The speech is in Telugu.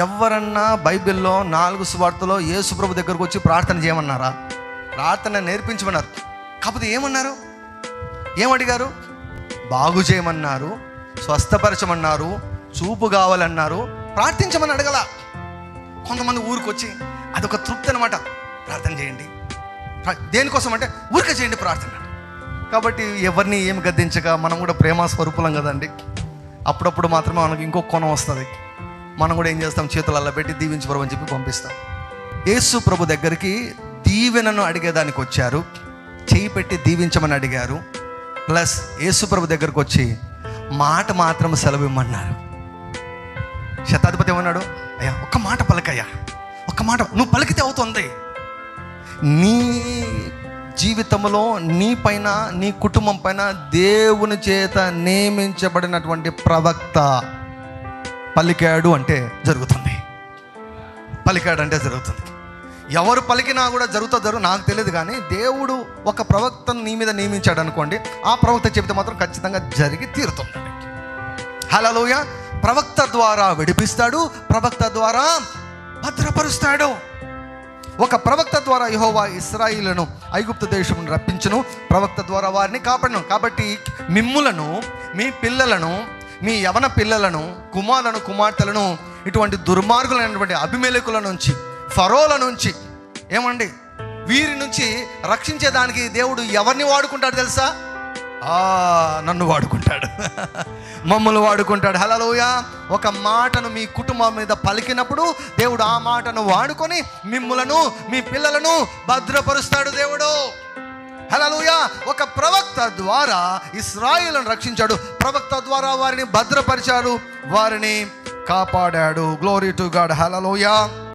ఎవరన్నా బైబిల్లో 4 సువార్తలో యేసు ప్రభు దగ్గరకు వచ్చి ప్రార్థన చేయమన్నారా? ప్రార్థన నేర్పించమన్నారు. కాకపోతే ఏమన్నారు? ఏమడిగారు? బాగు చేయమన్నారు, స్వస్థపరచమన్నారు, చూపు కావాలన్నారు, ప్రార్థించమని అడగల. కొంతమంది ఊరికొచ్చి అదొక తృప్తి అనమాట. ప్రార్థన చేయండి, దేనికోసం అంటే ఊరికే చేయండి ప్రార్థన. కాబట్టి ఎవరిని ఏమి గద్దించక మనం కూడా ప్రేమ స్వరూపులం కదండి. అప్పుడప్పుడు మాత్రమే మనకు ఇంకో కోణం వస్తుంది. మనం కూడా ఏం చేస్తాం? చేతులల్లో పెట్టి దీవించబరు అని చెప్పి పంపిస్తాం. యేసు ప్రభు దగ్గరికి దీవెనను అడిగేదానికి వచ్చారు, చేయి పెట్టి దీవించమని అడిగారు. ప్లస్ యేసు ప్రభు దగ్గరకు వచ్చి మాట మాత్రం సెలవు ఇమ్మన్నారు. శతాధిపతి ఏమన్నాడు? అయ్యా ఒక్క మాట పలకయ్యా, ఒక్క మాట నువ్వు పలికితే అవుతుంది. నీ జీవితంలో నీ పైన, నీ కుటుంబం పైన దేవుని చేత నియమించబడినటువంటి ప్రవక్త పలికాడు అంటే జరుగుతుంది. పలికాడు అంటే జరుగుతుంది. ఎవరు పలికినా కూడా జరుగుతుందో నాకు తెలియదు, కానీ దేవుడు ఒక ప్రవక్తను నీ మీద నియమించాడు అనుకోండి, ఆ ప్రవక్త చెబితే మాత్రం ఖచ్చితంగా జరిగి తీరుతుంది. హల్లెలూయా. ప్రవక్త ద్వారా విడిపిస్తాడు, ప్రవక్త ద్వారా భద్రపరుస్తాడు. ఒక ప్రవక్త ద్వారా యెహోవా ఇశ్రాయేలును ఐగుప్తు దేశం రప్పించును, ప్రవక్త ద్వారా వారిని కాపాడును. కాబట్టి మిమ్ములను, మీ పిల్లలను, మీ యవన పిల్లలను, కుమారులను, కుమార్తెలను ఇటువంటి దుర్మార్గులైనటువంటి అబిమెలెకుల నుంచి, ఫరోల నుంచి, ఏమండి వీరి నుంచి రక్షించేదానికి దేవుడు ఎవరిని వాడుకుంటాడు తెలుసా? నన్ను వాడుకుంటాడు, మమ్మల్ని వాడుకుంటాడు. హల్లెలూయా. ఒక మాటను మీ కుటుంబం మీద పలికినప్పుడు దేవుడు ఆ మాటను వాడుకొని మిమ్ములను, మీ పిల్లలను భద్రపరుస్తాడు దేవుడు. హల్లెలూయా. ఒక ప్రవక్త ద్వారా ఇశ్రాయేలును రక్షించాడు, ప్రవక్త ద్వారా వారిని భద్రపరిచాడు, వారిని కాపాడాడు. Glory to God. హల్లెలూయా.